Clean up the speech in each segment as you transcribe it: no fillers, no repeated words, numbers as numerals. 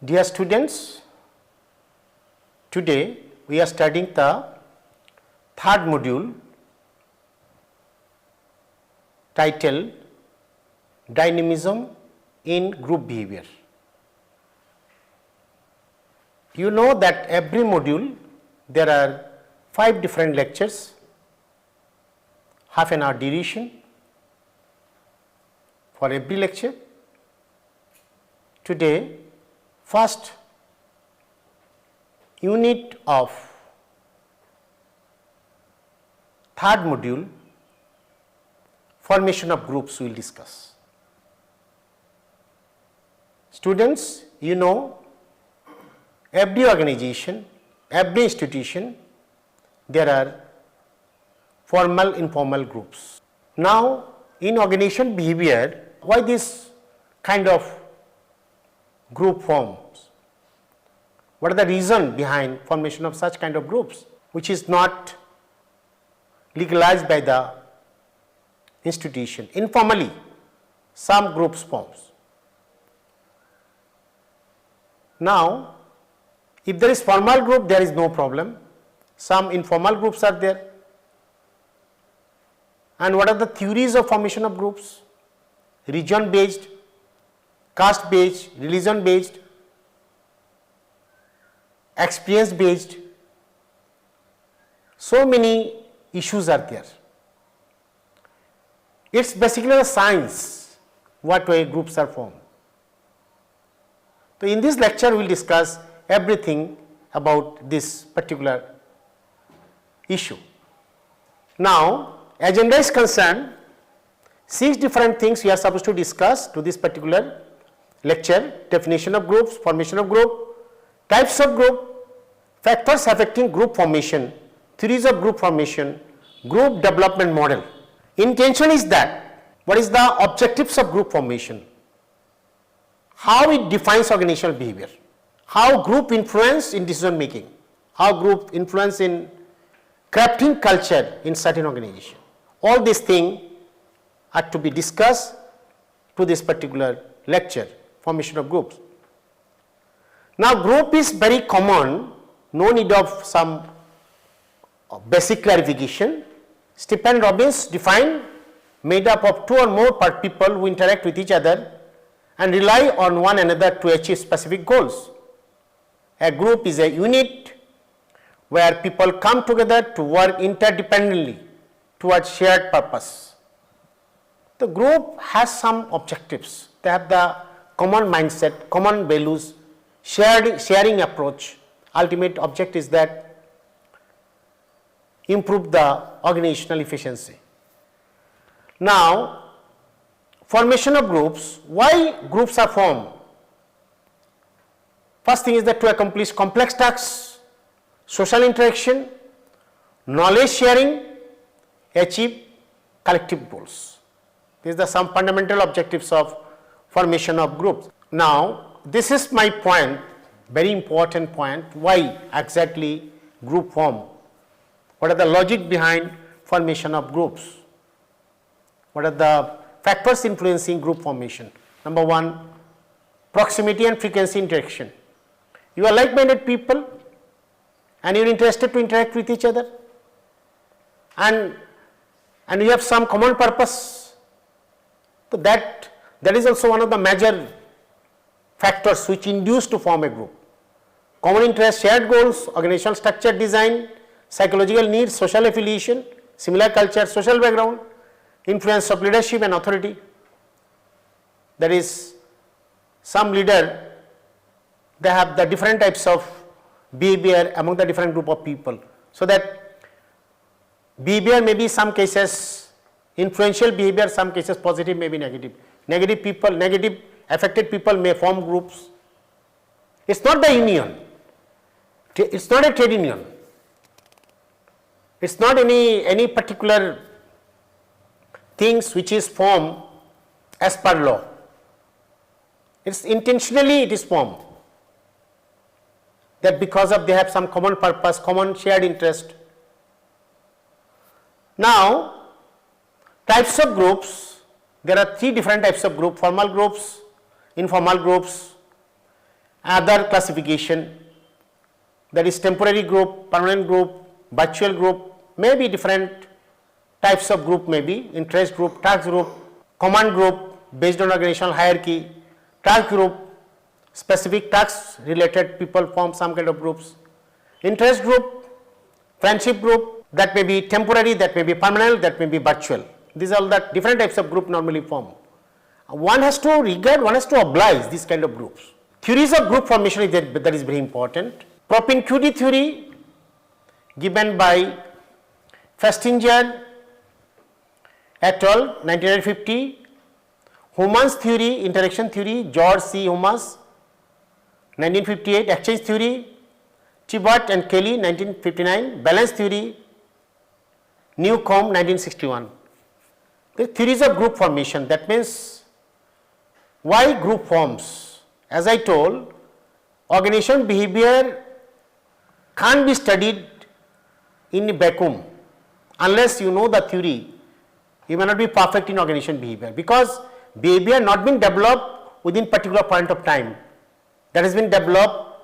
Dear students, today we are studying the third module titled Dynamism in Group Behavior. You know that every module there are 5 different lectures, half an hour duration for every lecture. Today, first unit of third module, formation of groups, we will discuss. Students, you know, every organization, every institution, there are formal, informal groups. Now, in organization behavior, why this kind of group forms? What are the reason behind formation of such kind of groups, which is not legalized by the institution? Informally, some groups forms. Now, if there is formal group, there is no problem. Some informal groups are there. And what are the theories of formation of groups? Region based, caste based, religion based, experience based. So many issues are there. It's basically a science what way groups are formed. So in this lecture we will discuss everything about this particular issue. Now, agenda is concerned, 6 different things we are supposed to discuss to this particular lecture: definition of groups, formation of group, types of group, factors affecting group formation, theories of group formation, group development model. Intention is that what is the objectives of group formation, how it defines organizational behavior, how group influence in decision making, how group influence in crafting culture in certain organization. All these things are to be discussed to this particular lecture, formation of groups. Now, group is very common, no need of some basic clarification. Stephen Robbins defined made up of 2 or more people who interact with each other and rely on one another to achieve specific goals. A group is a unit where people come together to work interdependently towards shared purpose. The group has some objectives. They have the common mindset, common values, sharing approach. Ultimate object is that improve the organizational efficiency. Now, formation of groups. Why groups are formed? First thing is that to accomplish complex tasks, social interaction, knowledge sharing, achieve collective goals. These are some fundamental objectives of formation of groups. Now, this is my point, very important point, why exactly group form. What are the logic behind formation of groups? What are the factors influencing group formation? Number 1, proximity and frequency interaction. You are like-minded people and you are interested to interact with each other, and you have some common purpose. So that is also one of the major factors which induce to form a group. Common interest, shared goals, organizational structure design, psychological needs, social affiliation, similar culture, social background, influence of leadership and authority. There is some leader, they have the different types of behavior among the different group of people. So that behavior may be some cases influential behavior, some cases positive, may be negative. Negative affected people may form groups. It's not the union. It's not a trade union. It's not any particular things which is formed as per law. It's intentionally it is formed, that because of they have some common purpose, common shared interest. Now, types of groups, there are 3 different types of group: formal groups, informal groups, other classification, that is temporary group, permanent group, virtual group, maybe different types of group, maybe interest group, task group, command group based on organizational hierarchy, task group, specific tasks related people form some kind of groups, interest group, friendship group, that may be temporary, that may be permanent, that may be virtual. These are all the different types of group normally form. One has to regard, one has to oblige these kind of groups. Theories of group formation is that is very important. Propinquity theory given by Festinger et al. 1950, Human's theory, interaction theory, George C. Humas 1958, exchange theory, Tibot and Kelly 1959, balance theory, Newcomb 1961. The theories of group formation, that means why group forms. As I told, organization behavior can't be studied in a vacuum unless you know the theory. You may not be perfect in organization behavior, because behavior not been developed within particular point of time. That has been developed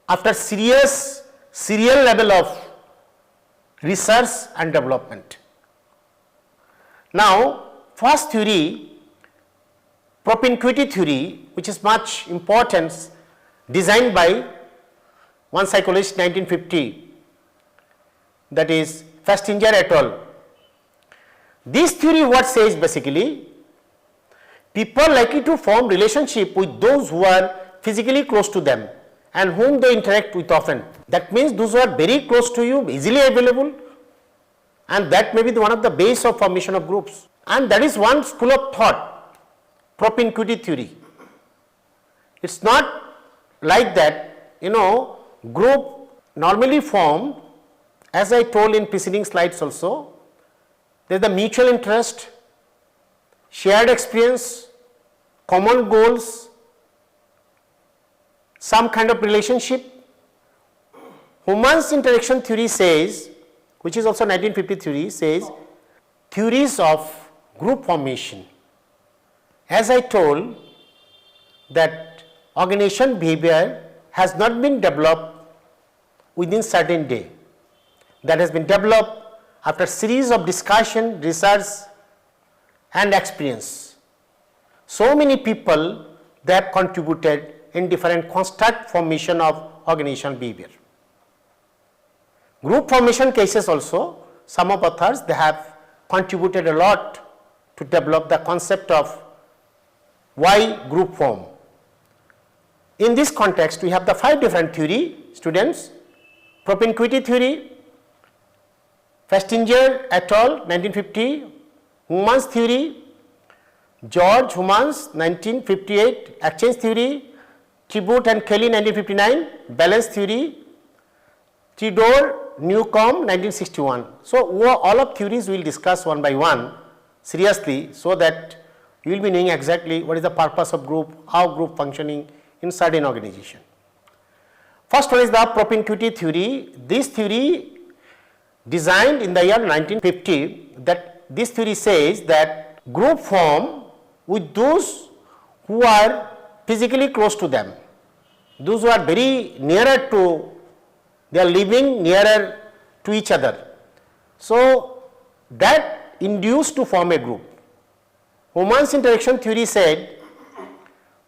after serial level of research and development. Now, first theory, propinquity theory, which is much important, designed by one psychologist 1950, that is Festinger et al. This theory what says basically, people likely to form relationship with those who are physically close to them and whom they interact with often. That means those who are very close to you, easily available, and that may be one of the base of formation of groups. And that is one school of thought, propinquity theory. It's not like that, group normally formed, as I told in preceding slides also, there is the mutual interest, shared experience, common goals, some kind of relationship. Human's interaction theory says, which is also 1950 theory, says theories of group formation. As I told, that organization behavior has not been developed within certain day. That has been developed after series of discussion, research and experience. So many people, they have contributed in different construct formation of organizational behavior. Group formation cases also, some of authors, they have contributed a lot to develop the concept of why group form. In this context, we have the 5 different theory, students: propinquity theory, Festinger et al. 1950, Human's theory, George Human's 1958, exchange theory, Tibot and Kelly 1959, balance theory, Theodore Newcomb 1961. So, all of theories we will discuss one by one seriously, so that you will be knowing exactly what is the purpose of group, how group functioning in certain organization. First one is the propinquity theory. This theory designed in the year 1950, that this theory says that group form with those who are physically close to them, those who are very nearer to, they are living nearer to each other. So, that induced to form a group. Human's interaction theory said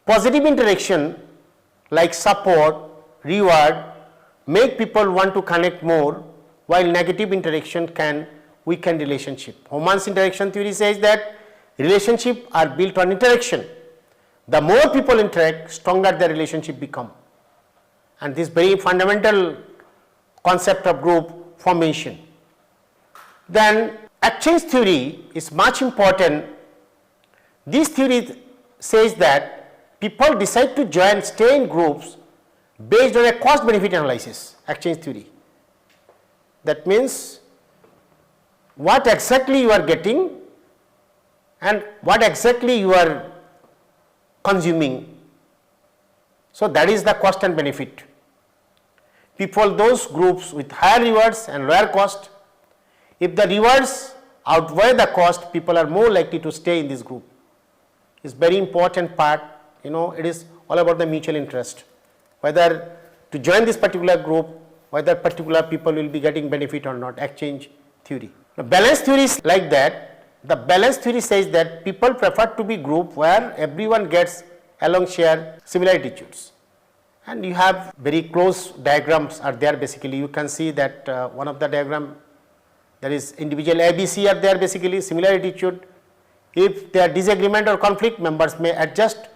positive interaction like support, reward make people want to connect more, while negative interaction can weaken relationship. Human's interaction theory says that relationships are built on interaction. The more people interact, stronger the relationship become. And this very fundamental concept of group formation. Then exchange theory is much important. This theory says that people decide to join, stay in groups based on a cost benefit analysis, exchange theory. That means what exactly you are getting and what exactly you are consuming. So, that is the cost and benefit. People, those groups with higher rewards and lower cost, if the rewards outweigh the cost, people are more likely to stay in this group. It's very important part, it is all about the mutual interest. whether to join this particular group, whether particular people will be getting benefit or not, exchange theory. Now, balance theory is like that. The balance theory says that people prefer to be group where everyone gets along share similar attitudes. And you have very close diagrams are there basically. You can see that one of the diagram, there is individual ABC are there basically, similar attitude. If there are disagreement or conflict, members may adjust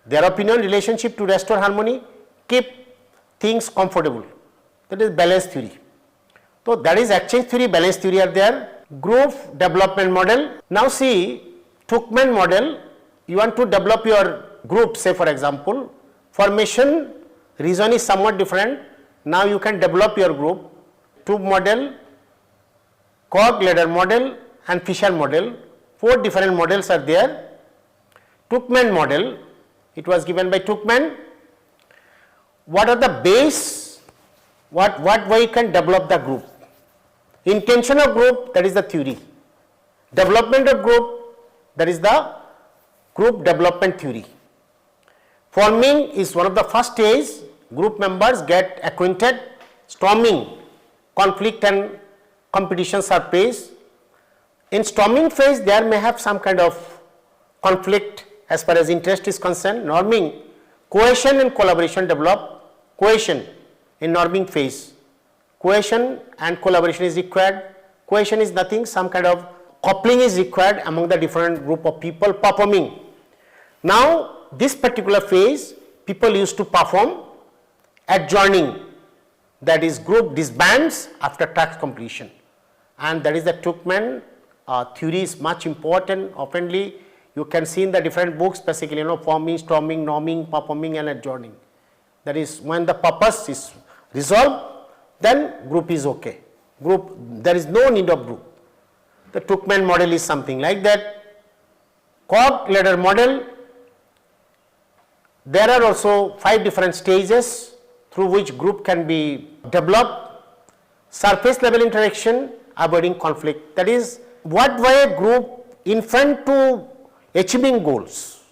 their opinion relationship to restore harmony, keep things comfortable. That is balance theory. So, that is exchange theory, balance theory are there. Group development model. Now, see Tuchman model, you want to develop your group, say for example, formation reason is somewhat different. Now, you can develop your group. Tube model, Koch ladder model and Fisher model, 4 different models are there. Tuchman model, it was given by Tuchman. What are the base, what way you can develop the group? Intention of group, that is the theory. Development of group, that is the group development theory. Forming is one of the first stage, group members get acquainted, storming, conflict and competitions are faced. In storming phase, there may have some kind of conflict as far as interest is concerned. Norming, cohesion and collaboration develop, cohesion in norming phase. Cohesion and collaboration is required. Cohesion is nothing, some kind of coupling is required among the different group of people performing. Now, this particular phase, people used to perform adjourning, that is group disbands after task completion, and that is the Tuchman theory is much important. Oftenly you can see in the different books basically, forming, storming, norming, performing and adjourning. That is when the purpose is resolved, then group is okay. Group, there is no need of group. The Tuchman model is something like that. Koch ladder model, there are also 5 different stages through which group can be developed. Surface level interaction, avoiding conflict, that is what way a group in front to achieving goals.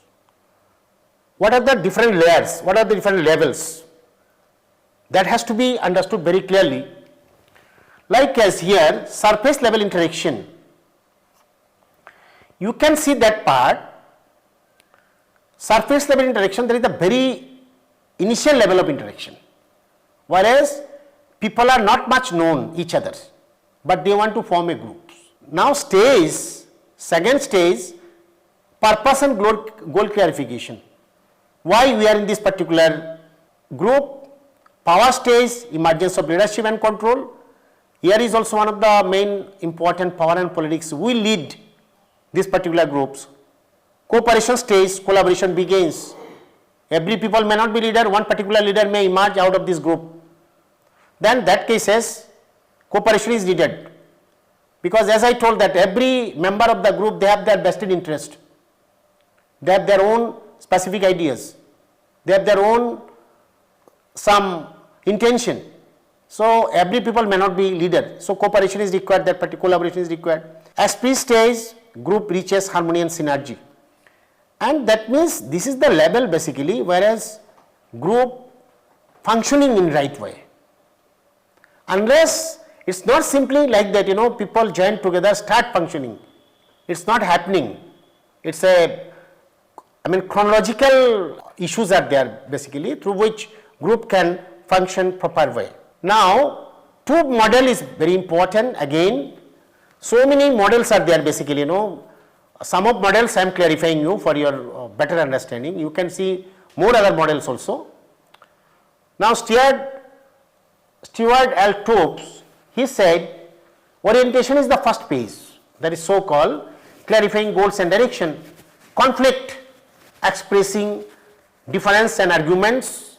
What are the different layers, what are the different levels? That has to be understood very clearly. Like as here, surface level interaction, you can see that part. Surface level interaction, there is the very initial level of interaction, whereas people are not much known each other, but they want to form a group. Now stage, second stage, purpose and goal clarification. Why we are in this particular group? Power stage, emergence of leadership and control. Here is also one of the main important power and politics. We lead these particular groups. Cooperation stage, collaboration begins. Every people may not be leader, one particular leader may emerge out of this group. Then that cases, cooperation is needed. Because as I told that every member of the group, they have their vested interest. They have their own specific ideas. They have their own some intention. So every people may not be leader. So cooperation is required, that particular collaboration is required. Esprit stage, group reaches harmony and synergy. And that means this is the level basically, whereas group functioning in right way. Unless it's not simply like that, people join together, start functioning. It's not happening. It's chronological issues are there basically through which group can function proper way. Now, tube model is very important again. So many models are there basically, Some of models I am clarifying you for your better understanding. You can see more other models also. Now, Stuart L. Tubes, he said orientation is the first phase, that is so called clarifying goals and direction. Conflict, expressing difference and arguments,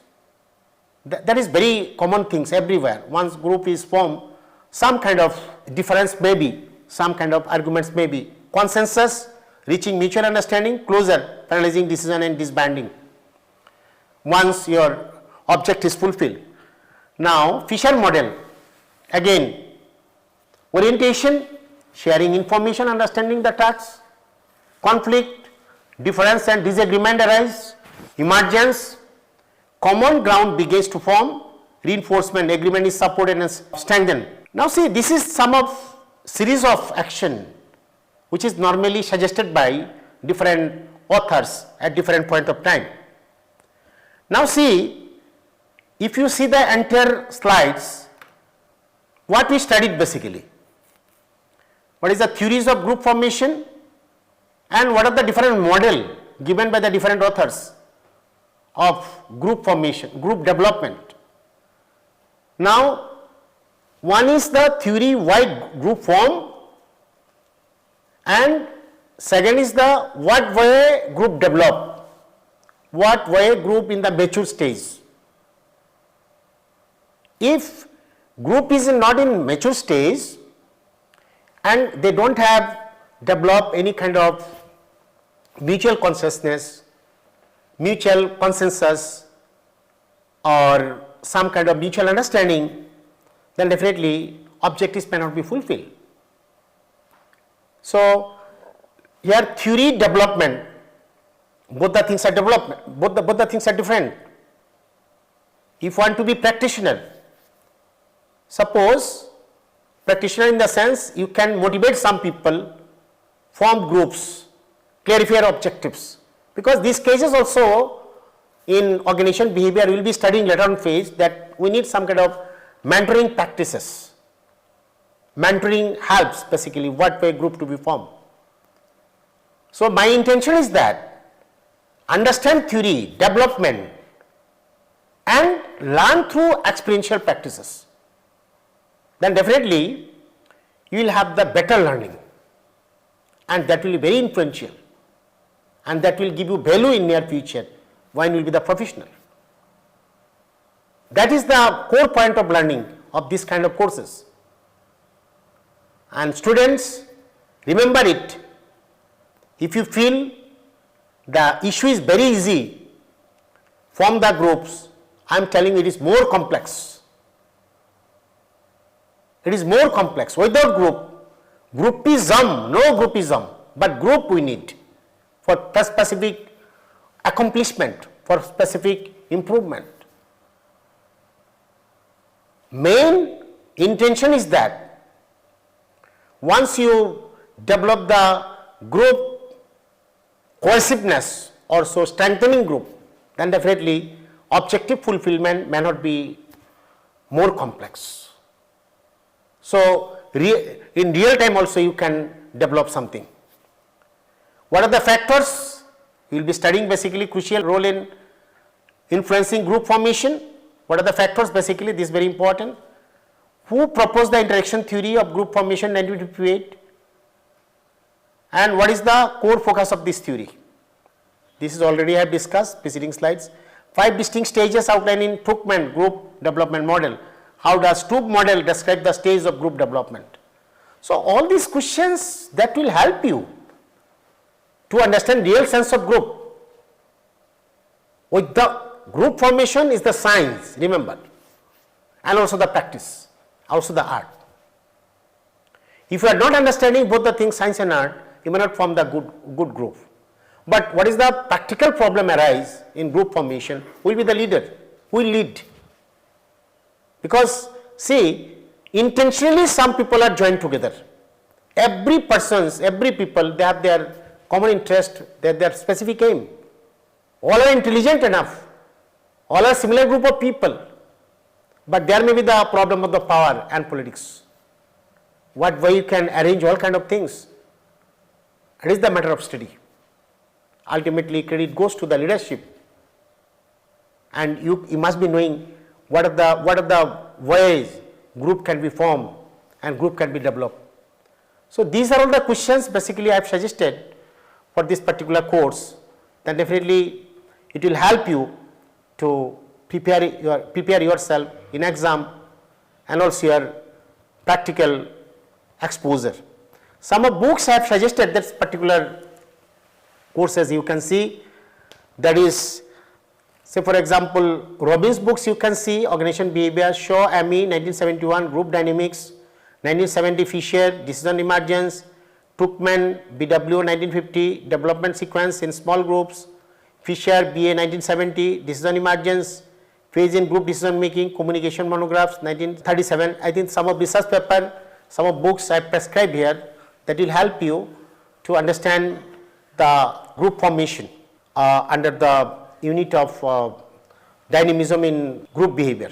that is very common things everywhere. Once group is formed, some kind of difference may be, some kind of arguments may be. Consensus, reaching mutual understanding, closure, finalizing decision and disbanding once your object is fulfilled. Now, Fisher model, again orientation, sharing information, understanding the tasks, conflict, difference and disagreement arise, emergence, common ground begins to form, reinforcement, agreement is supported and strengthened. Now see, this is some of series of action which is normally suggested by different authors at different point of time. Now see, if you see the entire slides, what we studied basically, what is the theories of group formation and what are the different model given by the different authors of group formation, group development. Now, one is the theory why group form and second is the what way group develop, what way group in the mature stage. If group is not in mature stage and they don't have developed any kind of mutual consciousness, mutual consensus or some kind of mutual understanding, then definitely objectives cannot be fulfilled. So here theory development, both the things are development, both the things are different. If you want to be practitioner, suppose practitioner in the sense you can motivate some people, form groups, clarify objectives, because these cases also in organization behavior we will be studying later on phase that we need some kind of mentoring practices. Mentoring helps basically what way group to be formed. So my intention is that understand theory, development and learn through experiential practices. Then definitely you will have the better learning and that will be very influential and that will give you value in near future when you will be the professional. That is the core point of learning of this kind of courses. And students, remember it, if you feel the issue is very easy, form the groups, I am telling you it is more complex. It is more complex. Without group, groupism, no groupism, but group we need for specific accomplishment, for specific improvement. Main intention is that once you develop the group cohesiveness or so strengthening group, then definitely objective fulfillment may not be more complex. So in real time also you can develop something. What are the factors? We will be studying basically crucial role in influencing group formation. What are the factors basically? This is very important. Who proposed the interaction theory of group formation 1958 and what is the core focus of this theory? This is already I have discussed preceding slides. 5 distinct stages outlined in Tuchman group development model. How does Tuch model describe the stage of group development? So all these questions that will help you to understand real sense of group. With the group formation is the science, remember, and also the practice, also the art. If you are not understanding both the things, science and art, you may not form the good group. But what is the practical problem arise in group formation? Who will be the leader? Who will lead? Because see, intentionally some people are joined together. Every people, they have their common interest, their specific aim. All are intelligent enough. All are similar group of people. But there may be the problem of the power and politics. What way you can arrange all kind of things. It is the matter of study. Ultimately, credit goes to the leadership, and you must be knowing what are the ways group can be formed and group can be developed. So these are all the questions basically I have suggested for this particular course. Then definitely it will help you to prepare yourself in exam and also your practical exposure. Some of books I have suggested that particular courses you can see, that is, say for example, Robbins books you can see, Organization Behavior, Shaw, Amy, 1971, Group Dynamics, 1970, Fisher, Decision Emergence, Tuchman, BW, 1950, Development Sequence in Small Groups, Fisher, BA, 1970, Decision Emergence, phase in group decision making, communication monographs, 1937. I think some of research paper, some of books I prescribed here that will help you to understand the group formation under the unit of dynamism in group behavior.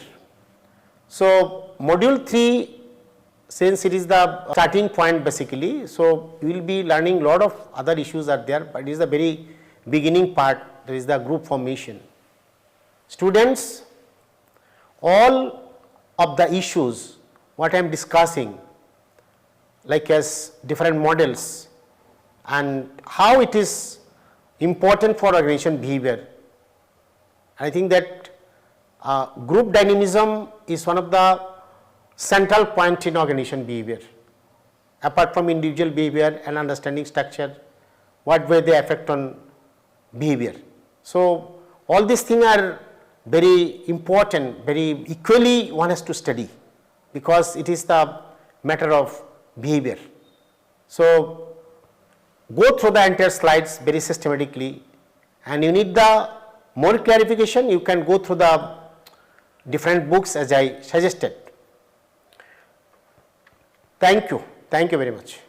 So, module 3, since it is the starting point basically, so we will be learning lot of other issues are there, but it is the very beginning part, there is the group formation. Students, all of the issues what I am discussing, like as different models and how it is important for organization behavior. I think that group dynamism is one of the central point in organization behavior. Apart from individual behavior and understanding structure, what way they affect on behavior. So, all these things are very important, very equally one has to study, because it is the matter of behavior. So, go through the entire slides very systematically, and you need the more clarification, you can go through the different books as I suggested. Thank you very much.